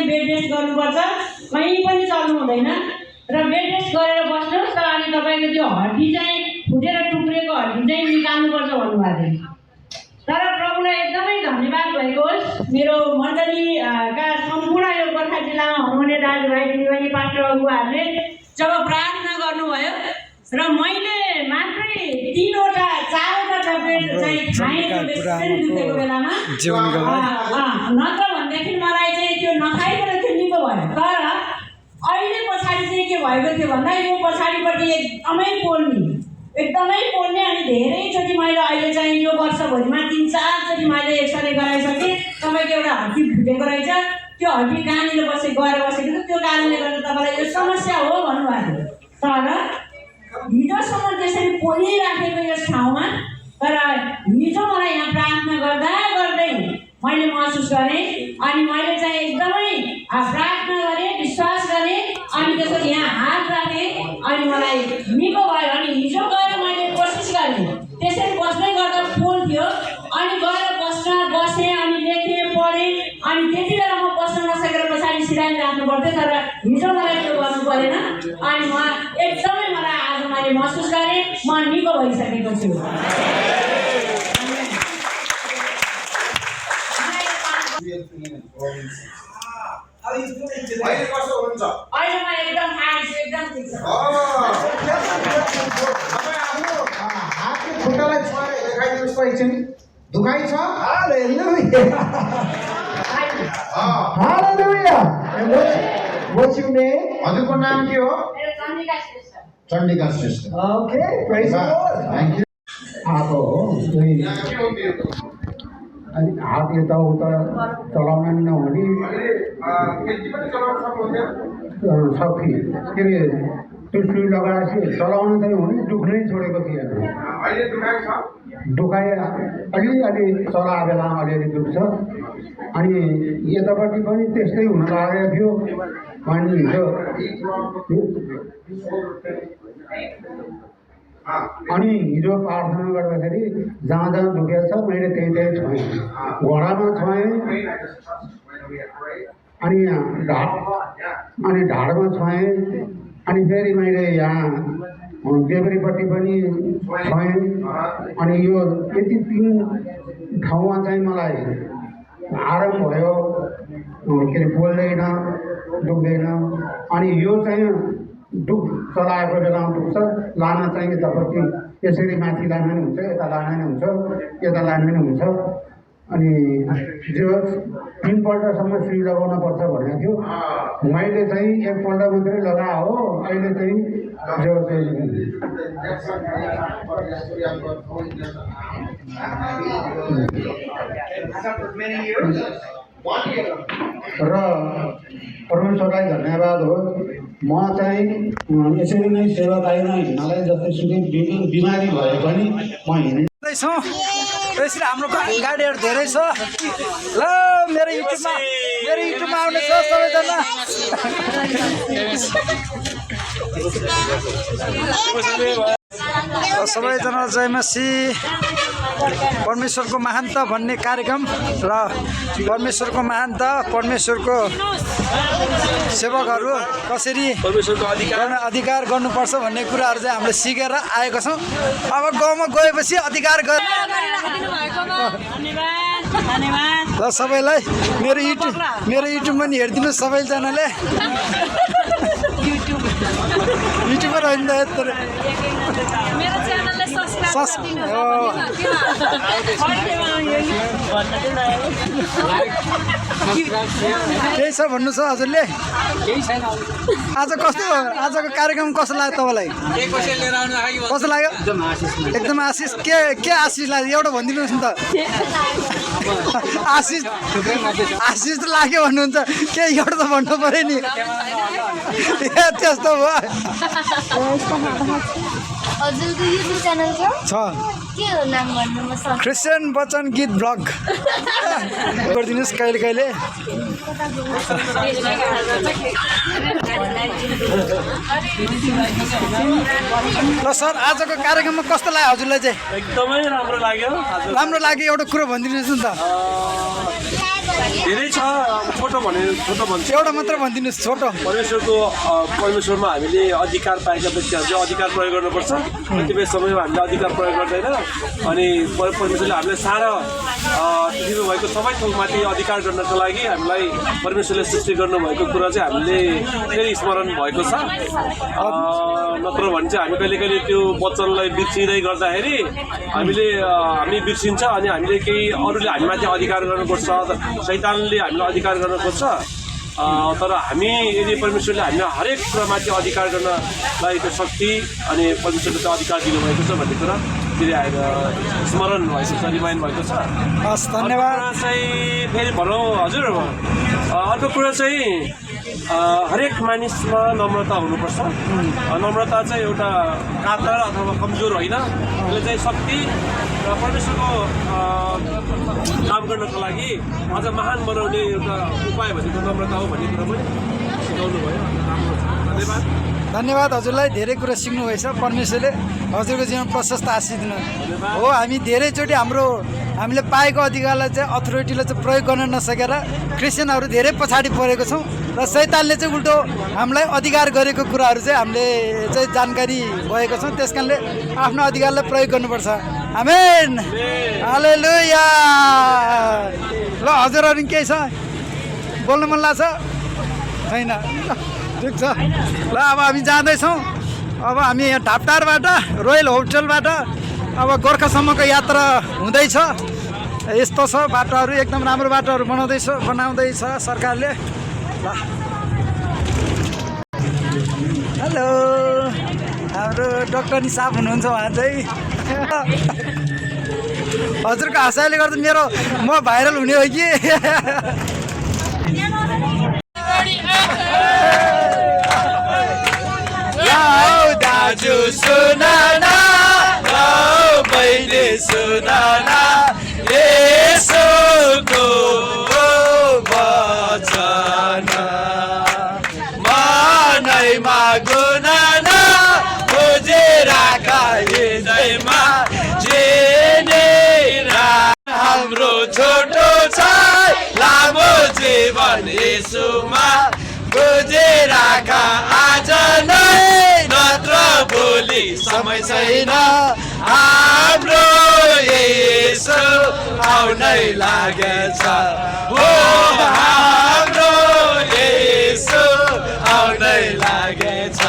Bed rest गर्नुपर्छ, कहीँ पनि चल्नु हुँदैन र बेड रेस्ट गरेर बस्नुहोस्। तर अनि तपाईँको त्यो हड्डी चाहिँ फुटेर टुक्रेको हड्डी चाहिँ निकाल्नुपर्छ भन्नुभएको थियो। तर प्रभुलाई एकदमै धन्यवाद भएको होस्। मेरो मण्डलीका सम्पूर्ण यो गोर्खा जिल्लामा हुनुहुने दाजुभाइ दिदीबहिनी पास्टर अगुवाहरूले जब प्रार्थना गर्नुभयो र मैले मात्रै 3वटा 4वटा बेड चाहिँ खाएँ दुखेको बेलामा, नत्र भनेदेखि मलाई चाहिँ त्यो नखाइकन त्यो निको भयो। तर अहिले पछाडि चाहिँ के भएको थियो भन्दा यो पछाडिपट्टि एकदमै पोल्ने अनि धेरैचोटि मैले अहिले चाहिँ यो वर्षभरिमा 3-4 चोटि मैले एक्सरे गराइसकेँ। तपाईँको एउटा हड्डी फुटेको रहेछ, त्यो हड्डी कहाँनिर गएर बसेको छ, त्यो कारणले गर्दा तपाईँलाई यो समस्या हो भन्नुभएको थियो। तर हिजोसम्म त्यसरी पोलिराखेको यस ठाउँमा, तर हिजो मलाई यहाँ प्रार्थना गर्दा गर्दै मैले महसुस गरेँ अनि मैले चाहिँ एकदमै प्रार्थना गरेँ, विश्वास गरेँ अनि त्यसपछि यहाँ हात राखेँ अनि मलाई निको भयो। अनि हिजो गएर मैले कोसिस गरेँ, त्यसरी बस्दै गर्दा पोल्थ्यो अनि गएर बसेँ अनि लेखेँ पढेँ अनि त्यति बेला म बस्न नसकेर पछाडि सिरानी राख्नु पर्थ्यो। तर हिजो मलाई त्यो गर्नु परेन अनि म एकदमै मलाई आज मैले महसुस गरेँ म निको भइसकेको छु। अहिले म एकदम एकदम ठिक छ। हातको खुट्टालाई छोएर देखाइदिनुहोस् त एकछिन। दुखाइ छ? हालेलुया। What's your name? हजुरको नाम के हो? मेरो Chandika Shrestha. Chandika Shrestha. Okay, praise the Lord. Thank you. आको अनि हात यताउता चलाउन नहुने सक्थेँ के अरे त्यो सुई लगाएपछि चलाउन चाहिँ हुने, दुख्नै छोडेको थिएन। दुखाइ अलिअलि चलाए बेलामा अलिअलि दुख्छ अनि यतापट्टि पनि त्यस्तै हुन लागेको थियो। अनि हिजो प्रार्थना गर्दाखेरि जहाँ जहाँ दुखेको छ मैले त्यही छोएँ, घोडामा छोएँ अनि ढाडमा छोएँ अनि फेरि मैले यहाँ देब्रेपट्टि पनि छोएँ अनि यो यति 3 ठाउँमा चाहिँ मलाई आराम भयो। के अरे पोल्दैन, दुख्दैन अनि यो चाहिँ चलाएको बेलामा दुख्छ, लान चाहिँ यतापट्टि यसरी माथि लानु पनि हुन्छ, यता लानु पनि हुन्छ, यता लानु पनि हुन्छ। अनि जो 3 पल्टसम्म सुई लगाउन पर्छ भनेको थियो, मैले चाहिँ 1 पल्ट मात्रै लगाए हो। अहिले चाहिँ जो र परमेश्वरलाई धन्यवाद हो। म चाहिँ यसरी नै सेवाकाईमा हिँड्नलाई जतिसुकै बिमारी भए पनि म हिँड्दैछु। यसरी हाम्रो गाडीहरू धेरै छ ल। मेरो युट्युबमा आउने छ सबैजना। सबैजना जय मसीह। परमेश्वरको महान्त भन्ने कार्यक्रम र परमेश्वरको महान्त परमेश्वरको सेवकहरू कसरी अधिकार गर्नुपर्छ भन्ने कुराहरू चाहिँ हामीले सिकेर आएको छौँ। अब गाउँमा गएपछि अधिकार ल सबैलाई मेरो युट्युब पनि हेरिदिनु सबैजनाले। युट्युबर होइन त यत्रो केही छ भन्नु छ हजुरले? आज कस्तो आजको कार्यक्रम कस्तो लाग्यो तपाईँलाई? कस्तो लाग्यो? एकदम आशिष। के आशिष लाग्यो एउटा भनिदिनुहोस् न त। आशिष त लाग्यो भन्नुहुन्छ, के एउटा त भन्नु पऱ्यो नि। त्यस्तो भयो। हजुरको युट्युब च्यानल छ? के हो नाम भन्नु? म क्रिस्चियन बच्चन गीत ब्लग गरिदिनुहोस् कहिले कहिले। ल सर आजको कार्यक्रममा कस्तो लाग्यो हजुरलाई चाहिँ? एकदमै राम्रो लाग्यो। राम्रो लाग्यो एउटा कुरो भनिदिनुहोस् न त। धेरै छ, छोटो भन्छु। एउटा मात्र भनिदिनुहोस् छोटो। परमेश्वरमा हामीले अधिकार पाएका व्यक्तिहरू चाहिँ अधिकार प्रयोग गर्नुपर्छ। कतिपय समयमा हामीले अधिकार प्रयोग गर्दैन अनि परमेश्वरले हामीलाई सारा पृथ्वीमा भएको सबै थोकमाथि अधिकार गर्नको लागि हामीलाई परमेश्वरले सृष्टि गर्नुभएको कुरा चाहिँ हामीले फेरि स्मरण भएको छ। नत्र भने चाहिँ हामी कहिले कहिले त्यो वचनलाई बिर्सिँदै गर्दाखेरि हामी बिर्सिन्छ अनि हामीले केही अरूले हामीमाथि अधिकार गर्नुपर्छ, शैतानले हामीलाई अधिकार गर्न खोज्छ। तर हामी यदि परमेश्वरले हामीलाई हरेक कुरामाथि अधिकार गर्नलाई त्यो शक्ति अनि परमेश्वरले त्यो अधिकार दिनुभएको छ भन्ने कुरा फेरि आएर स्मरण भएको छ, रिमाइन्ड भएको छ। हस् धन्यवाद। चाहिँ फेरि भनौँ हजुर, अर्को कुरा चाहिँ हरेक मानिसमा नम्रता हुनुपर्छ। नम्रता चाहिँ एउटा कातर अथवा कमजोर होइन, यसले चाहिँ शक्ति र परमेश्वरको काम गर्नको लागि अझ महान बनाउने एउटा उपाय भनेको नम्रता हो भन्ने कुरा पनि सिकाउनु भयो। धन्यवाद। धन्यवाद हजुरलाई, धेरै कुरा सिक्नुभएछ। परमेश्वरले हजुरको जीवन प्रशस्त आशिष दिनु हो। हामी धेरैचोटि हामीले पाएको अधिकारलाई चाहिँ अथोरिटीलाई चाहिँ प्रयोग गर्न नसकेर क्रिस्चियनहरू धेरै पछाडि परेको छौँ र शैतानले चाहिँ उल्टो हामीलाई अधिकार गरेको कुराहरू चाहिँ हामीले चाहिँ जानकारी भएको छौँ। त्यस कारणले आफ्नो अधिकारलाई प्रयोग गर्नुपर्छ। आमेन, हालेलुया। ल हजुरहरू केही छ बोल्नु मन लाग्छ? छैन, ठिक छ। ल अब हामी जाँदैछौँ। अब हामी यहाँ ढापटारबाट रोयल होटलबाट अब गोर्खासम्मको यात्रा हुँदैछ। यस्तो छ बाटोहरू, एकदम राम्रो बाटोहरू बनाउँदैछ सरकारले। ल हेलो, हाम्रो डाक्टर नि साफ हुनुहुन्छ उहाँ चाहिँ। हजुरको हँसाइले गर्दा म भाइरल हुने हो कि? दाजु सुनाना, बहिनी सुनाना, यसोको वचन मनैमा गुनाना, खोजेर हृदयमा हाम्रो छोटो छ लामो जीवन यसुमा, बुझेर आज नै नत्र भोलि समय छैन। हाम्रो यसो आउनै लागेछ, हो हाम्रो यसो आउनै लागेछ।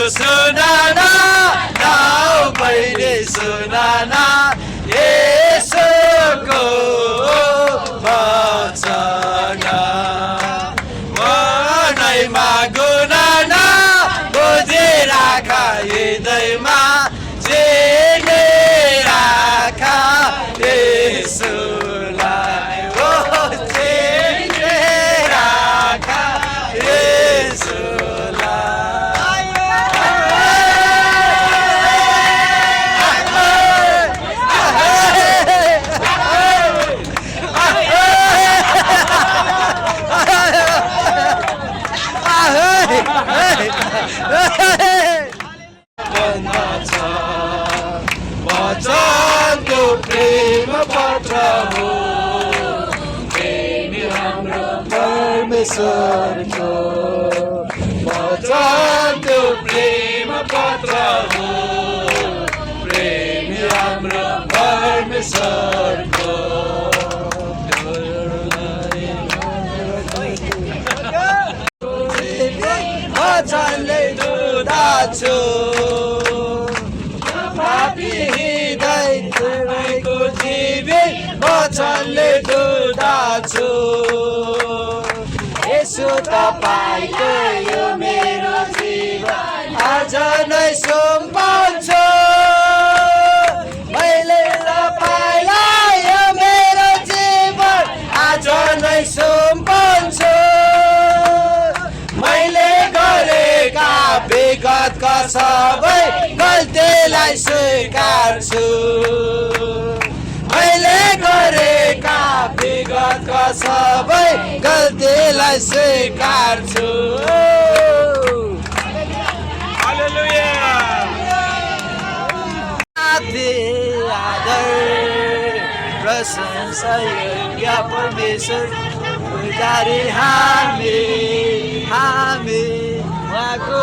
सुनाना, बहिनी सुनाना, यसोको वचन मनैमा गुनाना, बुझेर हृदयमा छ वचन त्यो प्रेम पत्र हो प्रेमी हाम्रो परमेश्वरको वचन त्यो प्रेम पत्र हो प्रेमी हाम्रो परमेश्वरको वचनले दुधाछु पापी हृदय तपाईँको जीवित वचनले दुधाछु यसो तपाईँको यो मेरो जीवन आज नै सुम्पाउँछु मैले तपाईँलाई यो मेरो जीवन आज नै सुम्पाउँछु मैले गरेका विगतका सबै गल्तीलाई स्वीकार्छु मैले गरेका विगतका सबै गल्तीलाई स्वीकार्छु आदर प्रशंसा योग्य परमेश्वर पुजारी हामी उहाँको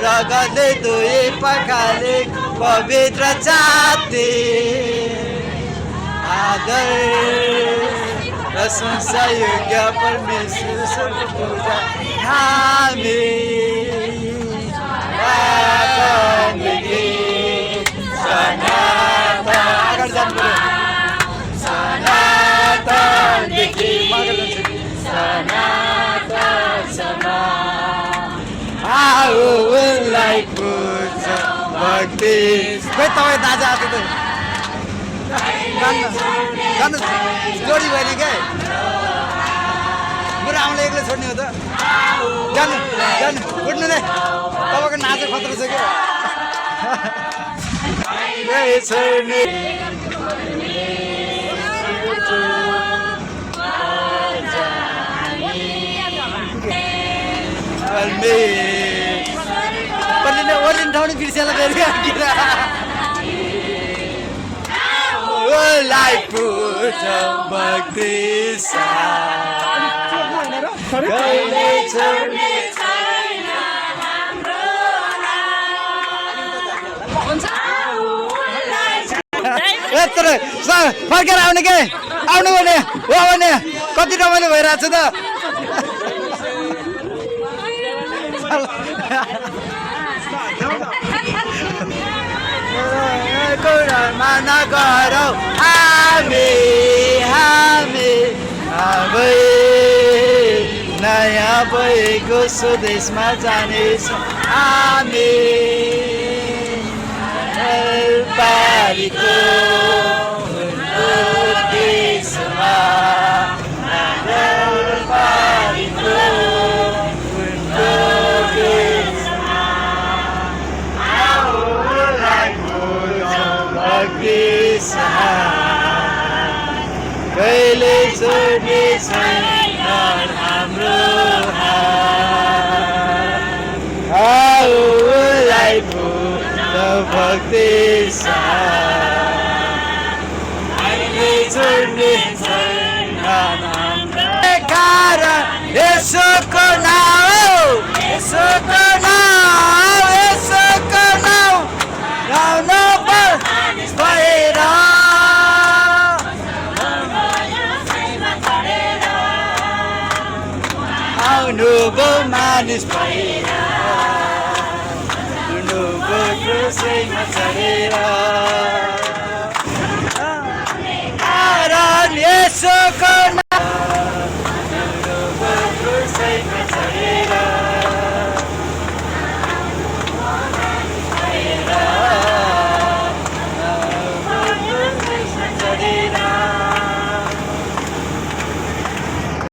रगतले दुई पखाले पवित्र जाति आदर प्रशंसा योग्य परमेश्वरको पूजा हामी तपाईँ दाजा आज त जानु जोडी भयो क्या बुढो आउँले एक्लै छोड्ने हो त जानु जानु उठ्नु नै तपाईँको नाचो खतरा छ क्या ओर्लिन ठाउँ बिर्सेला फेरि भक्ति यत्रो फर्केर आउने के आउनु भने हो भने कति रमाइलो भइरहेको छ त कुरामा नगरौ हामी नयाँ भएको स्वदेशमा जानेछौँ हामी पारीको देशमा कहिले छोड्ने छैन हाम्रो हाउलाई भक्ति कहिले छोड्ने छैन हाम्रो कारण यसोको नाउँ यसोको नाउँ यसोको नाउँ गाउनु भएर आउनुभयो मानिस भएर आउनुभयो क्रुसैमा चढेर कारण यसोको